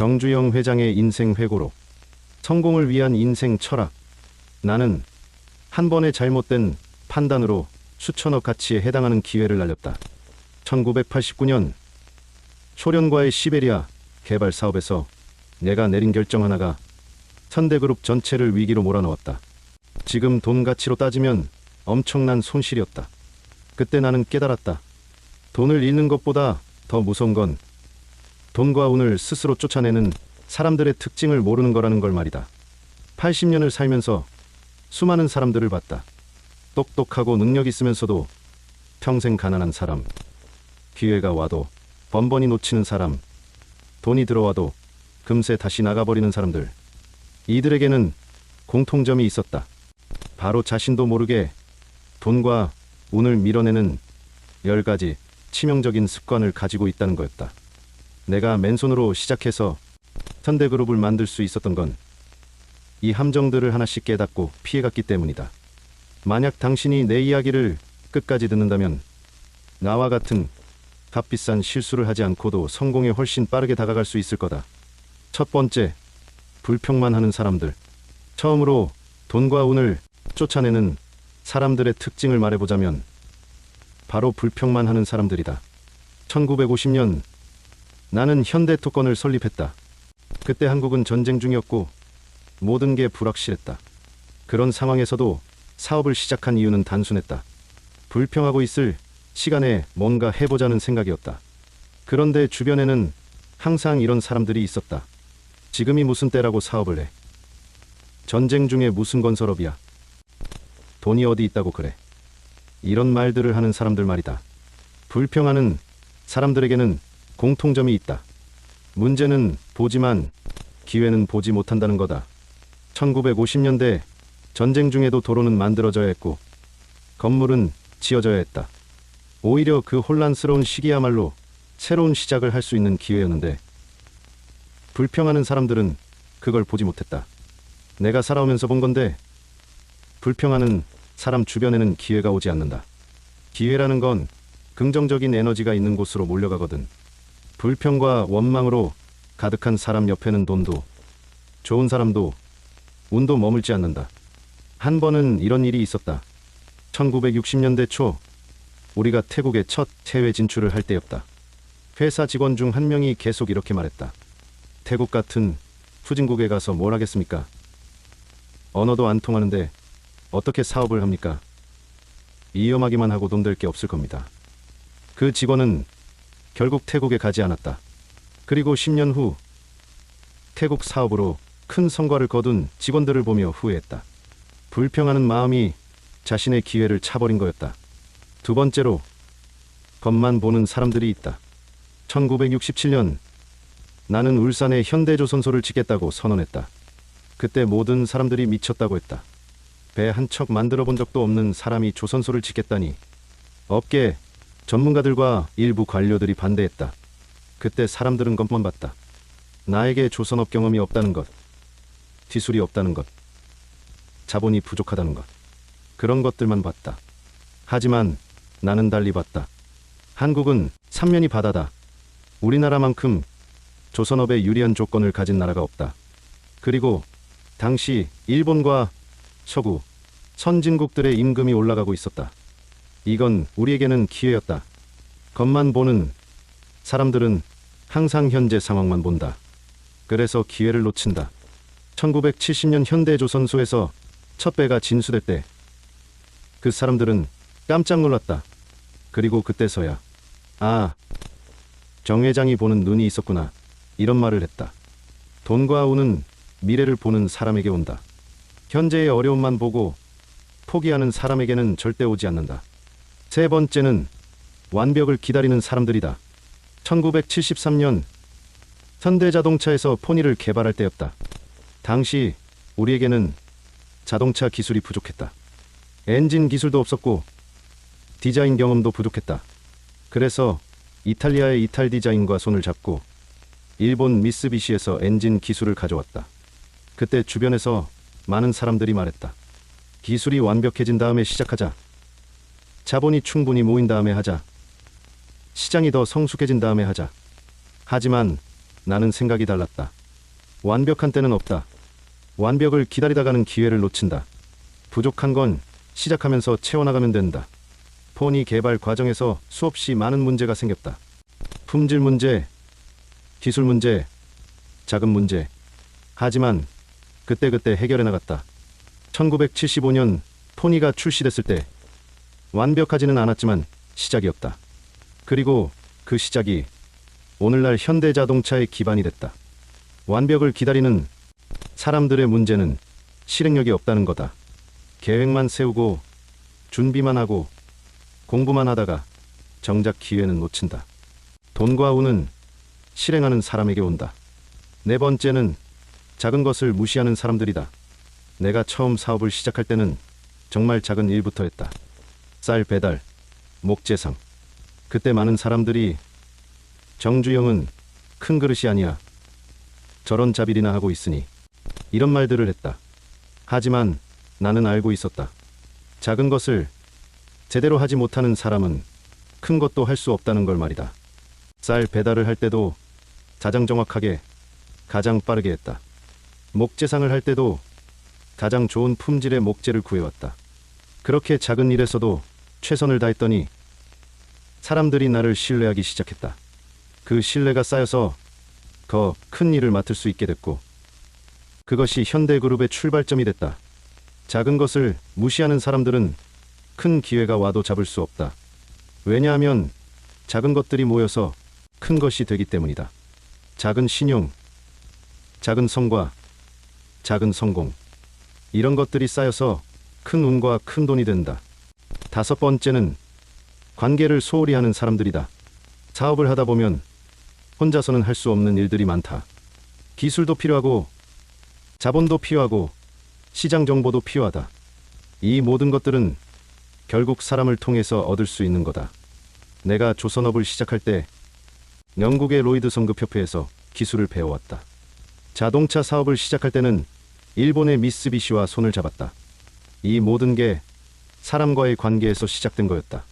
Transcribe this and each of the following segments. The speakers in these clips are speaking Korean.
정주영 회장의 인생 회고록. 성공을 위한 인생 철학. 나는 한 번의 잘못된 판단으로 수천억 가치에 해당하는 기회를 날렸다. 1989년 소련과의 시베리아 개발 사업에서 내가 내린 결정 하나가 현대그룹 전체를 위기로 몰아넣었다. 지금 돈 가치로 따지면 엄청난 손실이었다. 그때 나는 깨달았다. 돈을 잃는 것보다 더 무서운 건 돈과 운을 스스로 쫓아내는 사람들의 특징을 모르는 거라는 걸 말이다. 80년을 살면서 수많은 사람들을 봤다. 똑똑하고 능력 있으면서도 평생 가난한 사람, 기회가 와도 번번이 놓치는 사람, 돈이 들어와도 금세 다시 나가버리는 사람들. 이들에게는 공통점이 있었다. 바로 자신도 모르게 돈과 운을 밀어내는 10가지 치명적인 습관을 가지고 있다는 거였다. 내가 맨손으로 시작해서 현대그룹을 만들 수 있었던 건 이 함정들을 하나씩 깨닫고 피해갔기 때문이다. 만약 당신이 내 이야기를 끝까지 듣는다면 나와 같은 값비싼 실수를 하지 않고도 성공에 훨씬 빠르게 다가갈 수 있을 거다. 첫 번째, 불평만 하는 사람들. 처음으로 돈과 운을 쫓아내는 사람들의 특징을 말해보자면 바로 불평만 하는 사람들이다. 1950년 나는 현대토건을 설립했다. 그때 한국은 전쟁 중이었고 모든 게 불확실했다. 그런 상황에서도 사업을 시작한 이유는 단순했다. 불평하고 있을 시간에 뭔가 해보자는 생각이었다. 그런데 주변에는 항상 이런 사람들이 있었다. 지금이 무슨 때라고 사업을 해. 전쟁 중에 무슨 건설업이야. 돈이 어디 있다고 그래. 이런 말들을 하는 사람들 말이다. 불평하는 사람들에게는 공통점이 있다. 문제는 보지만 기회는 보지 못한다는 거다. 1950년대 전쟁 중에도 도로는 만들어져야 했고 건물은 지어져야 했다. 오히려 그 혼란스러운 시기야말로 새로운 시작을 할 수 있는 기회였는데 불평하는 사람들은 그걸 보지 못했다. 내가 살아오면서 본 건데 불평하는 사람 주변에는 기회가 오지 않는다. 기회라는 건 긍정적인 에너지가 있는 곳으로 몰려가거든. 불평과 원망으로 가득한 사람 옆에는 돈도 좋은 사람도 운도 머물지 않는다. 한 번은 이런 일이 있었다. 1960년대 초 우리가 태국에 첫 해외 진출을 할 때였다. 회사 직원 중 한 명이 계속 이렇게 말했다. 태국 같은 후진국에 가서 뭘 하겠습니까? 언어도 안 통하는데 어떻게 사업을 합니까? 위험하기만 하고 돈 될 게 없을 겁니다. 그 직원은 결국 태국에 가지 않았다. 그리고 10년 후 태국 사업으로 큰 성과를 거둔 직원들을 보며 후회했다. 불평하는 마음이 자신의 기회를 차버린 거였다. 두 번째로 겉만 보는 사람들이 있다. 1967년 나는 울산에 현대조선소를 짓겠다고 선언했다. 그때 모든 사람들이 미쳤다고 했다. 배 한 척 만들어 본 적도 없는 사람이 조선소를 짓겠다니. 업계 전문가들과 일부 관료들이 반대했다. 그때 사람들은 겉만 봤다. 나에게 조선업 경험이 없다는 것, 기술이 없다는 것, 자본이 부족하다는 것, 그런 것들만 봤다. 하지만 나는 달리 봤다. 한국은 삼면이 바다다. 우리나라만큼 조선업에 유리한 조건을 가진 나라가 없다. 그리고 당시 일본과 서구 선진국들의 임금이 올라가고 있었다. 이건 우리에게는 기회였다. 겉만 보는 사람들은 항상 현재 상황만 본다. 그래서 기회를 놓친다. 1970년 현대조선소에서 첫 배가 진수될 때 그 사람들은 깜짝 놀랐다. 그리고 그때서야 아, 정 회장이 보는 눈이 있었구나, 이런 말을 했다. 돈과 운은 미래를 보는 사람에게 온다. 현재의 어려움만 보고 포기하는 사람에게는 절대 오지 않는다. 세 번째는 완벽을 기다리는 사람들이다. 1973년 현대자동차에서 포니를 개발할 때였다. 당시 우리에게는 자동차 기술이 부족했다. 엔진 기술도 없었고 디자인 경험도 부족했다. 그래서 이탈리아의 이탈 디자인과 손을 잡고 일본 미쓰비시에서 엔진 기술을 가져왔다. 그때 주변에서 많은 사람들이 말했다. 기술이 완벽해진 다음에 시작하자. 자본이 충분히 모인 다음에 하자. 시장이 더 성숙해진 다음에 하자. 하지만 나는 생각이 달랐다. 완벽한 때는 없다. 완벽을 기다리다가는 기회를 놓친다. 부족한 건 시작하면서 채워나가면 된다. 포니 개발 과정에서 수없이 많은 문제가 생겼다. 품질 문제, 기술 문제, 자금 문제. 하지만 그때그때 해결해 나갔다. 1975년 포니가 출시됐을 때 완벽하지는 않았지만 시작이었다. 그리고 그 시작이 오늘날 현대자동차의 기반이 됐다. 완벽을 기다리는 사람들의 문제는 실행력이 없다는 거다. 계획만 세우고 준비만 하고 공부만 하다가 정작 기회는 놓친다. 돈과 운은 실행하는 사람에게 온다. 네 번째는 작은 것을 무시하는 사람들이다. 내가 처음 사업을 시작할 때는 정말 작은 일부터 했다. 쌀 배달, 목재상. 그때 많은 사람들이 정주영은 큰 그릇이 아니야. 저런 자비리나 하고 있으니. 이런 말들을 했다. 하지만 나는 알고 있었다. 작은 것을 제대로 하지 못하는 사람은 큰 것도 할 수 없다는 걸 말이다. 쌀 배달을 할 때도 가장 정확하게, 가장 빠르게 했다. 목재상을 할 때도 가장 좋은 품질의 목재를 구해왔다. 그렇게 작은 일에서도 최선을 다했더니 사람들이 나를 신뢰하기 시작했다. 그 신뢰가 쌓여서 더 큰 일을 맡을 수 있게 됐고, 그것이 현대그룹의 출발점이 됐다. 작은 것을 무시하는 사람들은 큰 기회가 와도 잡을 수 없다. 왜냐하면 작은 것들이 모여서 큰 것이 되기 때문이다. 작은 신용, 작은 성과, 작은 성공. 이런 것들이 쌓여서 큰 운과 큰 돈이 된다. 다섯 번째는 관계를 소홀히 하는 사람들이다. 사업을 하다 보면 혼자서는 할 수 없는 일들이 많다. 기술도 필요하고 자본도 필요하고 시장 정보도 필요하다. 이 모든 것들은 결국 사람을 통해서 얻을 수 있는 거다. 내가 조선업을 시작할 때 영국의 로이드 성급협회에서 기술을 배워왔다. 자동차 사업을 시작할 때는 일본의 미쓰비시와 손을 잡았다. 이 모든 게 사람과의 관계에서 시작된 거였다.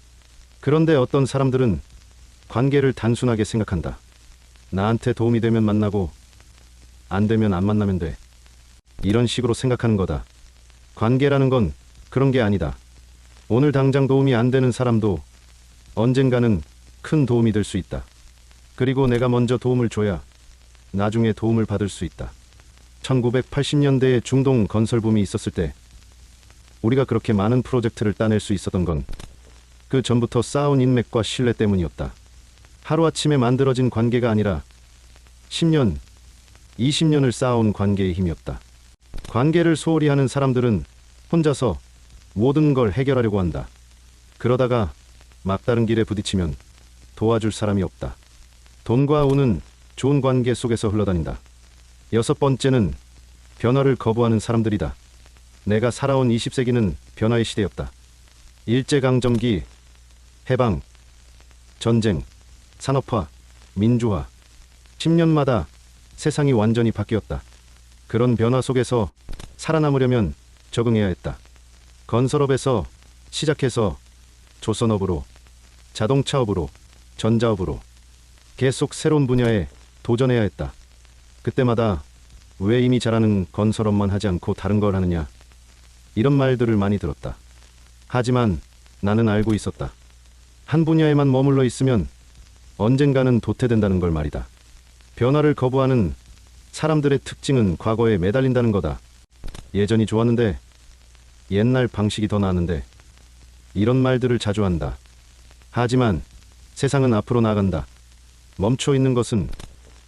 그런데 어떤 사람들은 관계를 단순하게 생각한다. 나한테 도움이 되면 만나고 안 되면 안 만나면 돼. 이런 식으로 생각하는 거다. 관계라는 건 그런 게 아니다. 오늘 당장 도움이 안 되는 사람도 언젠가는 큰 도움이 될 수 있다. 그리고 내가 먼저 도움을 줘야 나중에 도움을 받을 수 있다. 1980년대에 중동 건설붐이 있었을 때 우리가 그렇게 많은 프로젝트를 따낼 수 있었던 건 그 전부터 쌓아온 인맥과 신뢰 때문이었다. 하루아침에 만들어진 관계가 아니라 10년, 20년을 쌓아온 관계의 힘이었다. 관계를 소홀히 하는 사람들은 혼자서 모든 걸 해결하려고 한다. 그러다가 막다른 길에 부딪히면 도와줄 사람이 없다. 돈과 운은 좋은 관계 속에서 흘러다닌다. 여섯 번째는 변화를 거부하는 사람들이다. 내가 살아온 20세기는 변화의 시대였다. 일제강점기, 해방, 전쟁, 산업화, 민주화. 10년마다 세상이 완전히 바뀌었다. 그런 변화 속에서 살아남으려면 적응해야 했다. 건설업에서 시작해서 조선업으로, 자동차업으로, 전자업으로 계속 새로운 분야에 도전해야 했다. 그때마다 왜 이미 잘하는 건설업만 하지 않고 다른 걸 하느냐, 이런 말들을 많이 들었다. 하지만 나는 알고 있었다. 한 분야에만 머물러 있으면 언젠가는 도태된다는 걸 말이다. 변화를 거부하는 사람들의 특징은 과거에 매달린다는 거다. 예전이 좋았는데, 옛날 방식이 더 나았는데, 이런 말들을 자주 한다. 하지만 세상은 앞으로 나아간다. 멈춰 있는 것은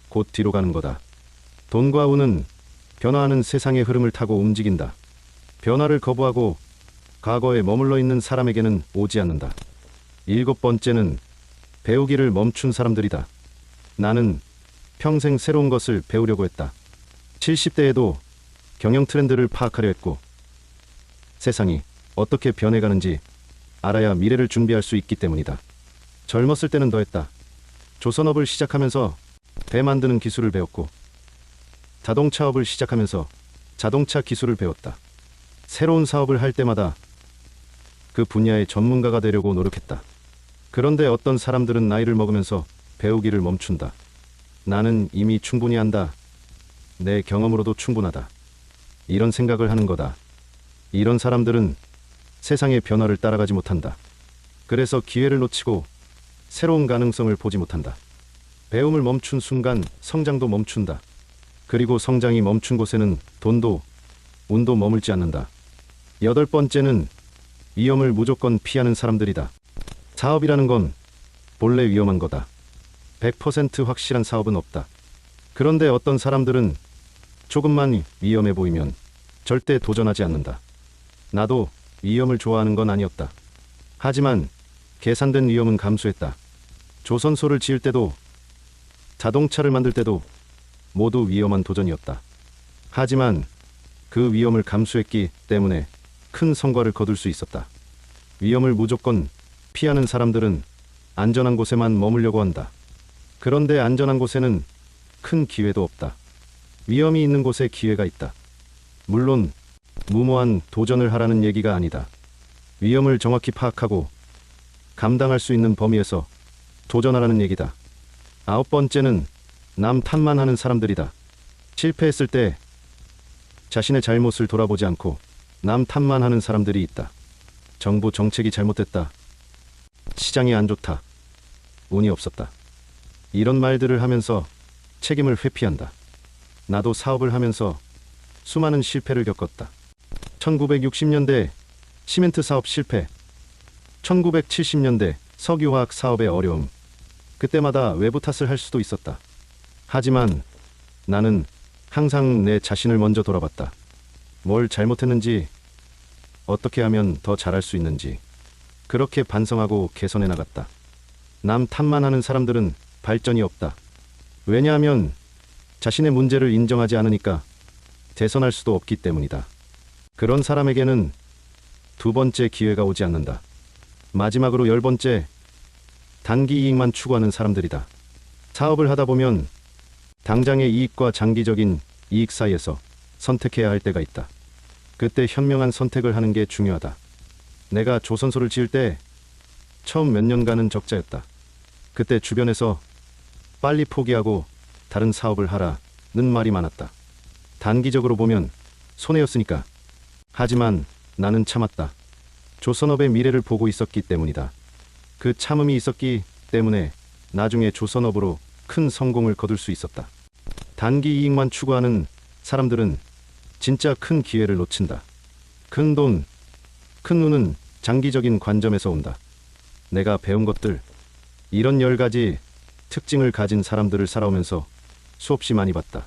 곧 뒤로 가는 거다. 돈과 운은 변화하는 세상의 흐름을 타고 움직인다. 변화를 거부하고 과거에 머물러 있는 사람에게는 오지 않는다. 일곱 번째는 배우기를 멈춘 사람들이다. 나는 평생 새로운 것을 배우려고 했다. 70대에도 경영 트렌드를 파악하려 했고, 세상이 어떻게 변해가는지 알아야 미래를 준비할 수 있기 때문이다. 젊었을 때는 더 했다. 조선업을 시작하면서 배 만드는 기술을 배웠고, 자동차업을 시작하면서 자동차 기술을 배웠다. 새로운 사업을 할 때마다 그 분야의 전문가가 되려고 노력했다. 그런데 어떤 사람들은 나이를 먹으면서 배우기를 멈춘다. 나는 이미 충분히 한다. 내 경험으로도 충분하다. 이런 생각을 하는 거다. 이런 사람들은 세상의 변화를 따라가지 못한다. 그래서 기회를 놓치고 새로운 가능성을 보지 못한다. 배움을 멈춘 순간 성장도 멈춘다. 그리고 성장이 멈춘 곳에는 돈도 운도 머물지 않는다. 여덟 번째는 위험을 무조건 피하는 사람들이다. 사업이라는 건 본래 위험한 거다. 100% 확실한 사업은 없다. 그런데 어떤 사람들은 조금만 위험해 보이면 절대 도전하지 않는다. 나도 위험을 좋아하는 건 아니었다. 하지만 계산된 위험은 감수했다. 조선소를 지을 때도 자동차를 만들 때도 모두 위험한 도전이었다. 하지만 그 위험을 감수했기 때문에 큰 성과를 거둘 수 있었다. 위험을 무조건 피하는 사람들은 안전한 곳에만 머물려고 한다. 그런데 안전한 곳에는 큰 기회도 없다. 위험이 있는 곳에 기회가 있다. 물론 무모한 도전을 하라는 얘기가 아니다. 위험을 정확히 파악하고 감당할 수 있는 범위에서 도전하라는 얘기다. 아홉 번째는 남 탓만 하는 사람들이다. 실패했을 때 자신의 잘못을 돌아보지 않고 남 탓만 하는 사람들이 있다. 정부 정책이 잘못됐다. 시장이 안 좋다. 운이 없었다. 이런 말들을 하면서 책임을 회피한다. 나도 사업을 하면서 수많은 실패를 겪었다. 1960년대 시멘트 사업 실패, 1970년대 석유화학 사업의 어려움. 그때마다 외부 탓을 할 수도 있었다. 하지만 나는 항상 내 자신을 먼저 돌아봤다. 뭘 잘못했는지, 어떻게 하면 더 잘할 수 있는지 그렇게 반성하고 개선해 나갔다. 남 탓만 하는 사람들은 발전이 없다. 왜냐하면 자신의 문제를 인정하지 않으니까 개선할 수도 없기 때문이다. 그런 사람에게는 두 번째 기회가 오지 않는다. 마지막으로 열 번째, 단기 이익만 추구하는 사람들이다. 사업을 하다 보면 당장의 이익과 장기적인 이익 사이에서 선택해야 할 때가 있다. 그때 현명한 선택을 하는 게 중요하다. 내가 조선소를 지을 때 처음 몇 년간은 적자였다. 그때 주변에서 빨리 포기하고 다른 사업을 하라는 말이 많았다. 단기적으로 보면 손해였으니까. 하지만 나는 참았다. 조선업의 미래를 보고 있었기 때문이다. 그 참음이 있었기 때문에 나중에 조선업으로 큰 성공을 거둘 수 있었다. 단기 이익만 추구하는 사람들은 진짜 큰 기회를 놓친다. 큰 돈, 큰 운은 장기적인 관점에서 온다. 내가 배운 것들, 이런 10가지 특징을 가진 사람들을 살아오면서 수없이 많이 봤다.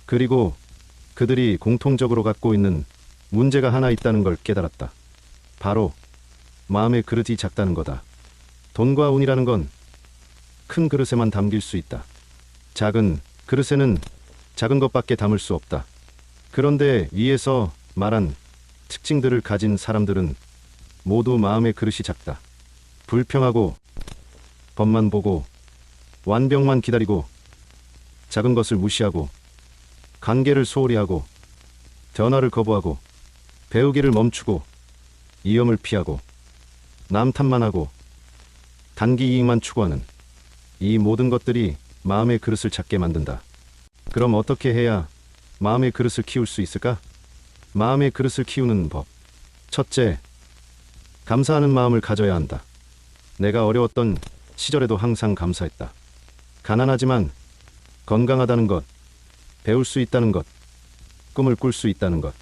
그리고 그들이 공통적으로 갖고 있는 문제가 하나 있다는 걸 깨달았다. 바로 마음의 그릇이 작다는 거다. 돈과 운이라는 건 큰 그릇에만 담길 수 있다. 작은 그릇에는 작은 것밖에 담을 수 없다. 그런데 위에서 말한 특징들을 가진 사람들은 모두 마음의 그릇이 작다. 불평하고 법만 보고 완벽만 기다리고 작은 것을 무시하고 관계를 소홀히 하고 변화를 거부하고 배우기를 멈추고 위험을 피하고 남 탓만 하고 단기 이익만 추구하는 이 모든 것들이 마음의 그릇을 작게 만든다. 그럼 어떻게 해야 마음의 그릇을 키울 수 있을까? 마음의 그릇을 키우는 법. 첫째, 감사하는 마음을 가져야 한다. 내가 어려웠던 시절에도 항상 감사했다. 가난하지만 건강하다는 것, 배울 수 있다는 것, 꿈을 꿀 수 있다는 것,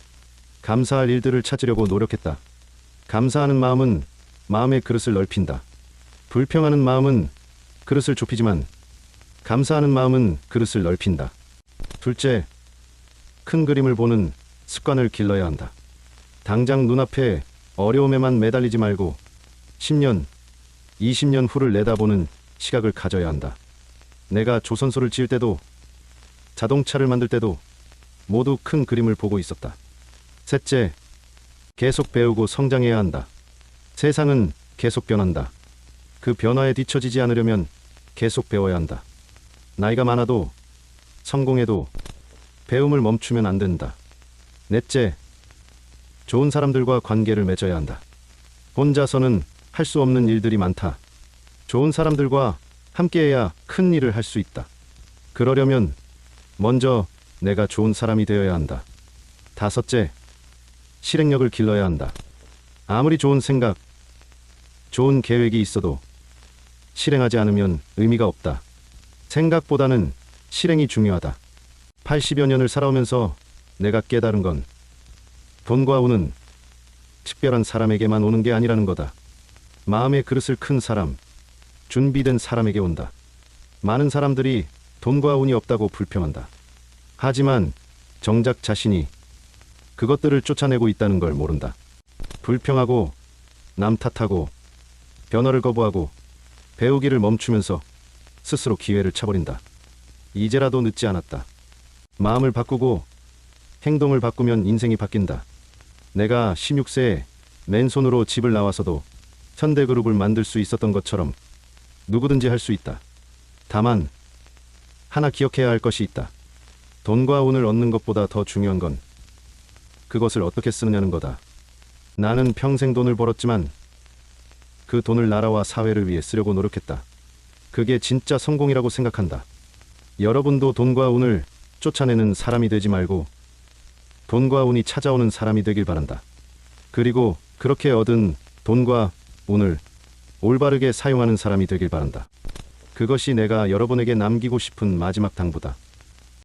감사할 일들을 찾으려고 노력했다. 감사하는 마음은 마음의 그릇을 넓힌다. 불평하는 마음은 그릇을 좁히지만 감사하는 마음은 그릇을 넓힌다. 둘째, 큰 그림을 보는 습관을 길러야 한다. 당장 눈앞에 어려움에만 매달리지 말고 10년, 20년 후를 내다보는 시각을 가져야 한다. 내가 조선소를 지을 때도 자동차를 만들 때도 모두 큰 그림을 보고 있었다. 셋째, 계속 배우고 성장해야 한다. 세상은 계속 변한다. 그 변화에 뒤처지지 않으려면 계속 배워야 한다. 나이가 많아도 성공해도 배움을 멈추면 안 된다. 넷째, 좋은 사람들과 관계를 맺어야 한다. 혼자서는 할 수 없는 일들이 많다. 좋은 사람들과 함께해야 큰 일을 할 수 있다. 그러려면 먼저 내가 좋은 사람이 되어야 한다. 다섯째, 실행력을 길러야 한다. 아무리 좋은 생각, 좋은 계획이 있어도 실행하지 않으면 의미가 없다. 생각보다는 실행이 중요하다. 80여 년을 살아오면서 내가 깨달은 건 돈과 운은 특별한 사람에게만 오는 게 아니라는 거다. 마음의 그릇을 큰 사람, 준비된 사람에게 온다. 많은 사람들이 돈과 운이 없다고 불평한다. 하지만 정작 자신이 그것들을 쫓아내고 있다는 걸 모른다. 불평하고 남 탓하고 변화를 거부하고 배우기를 멈추면서 스스로 기회를 차버린다. 이제라도 늦지 않았다. 마음을 바꾸고 행동을 바꾸면 인생이 바뀐다. 내가 16세에 맨손으로 집을 나와서도 현대그룹을 만들 수 있었던 것처럼 누구든지 할 수 있다. 다만 하나 기억해야 할 것이 있다. 돈과 운을 얻는 것보다 더 중요한 건 그것을 어떻게 쓰느냐는 거다. 나는 평생 돈을 벌었지만 그 돈을 나라와 사회를 위해 쓰려고 노력했다. 그게 진짜 성공이라고 생각한다. 여러분도 돈과 운을 쫓아내는 사람이 되지 말고 돈과 운이 찾아오는 사람이 되길 바란다. 그리고 그렇게 얻은 돈과 운을 올바르게 사용하는 사람이 되길 바란다. 그것이 내가 여러분에게 남기고 싶은 마지막 당부다.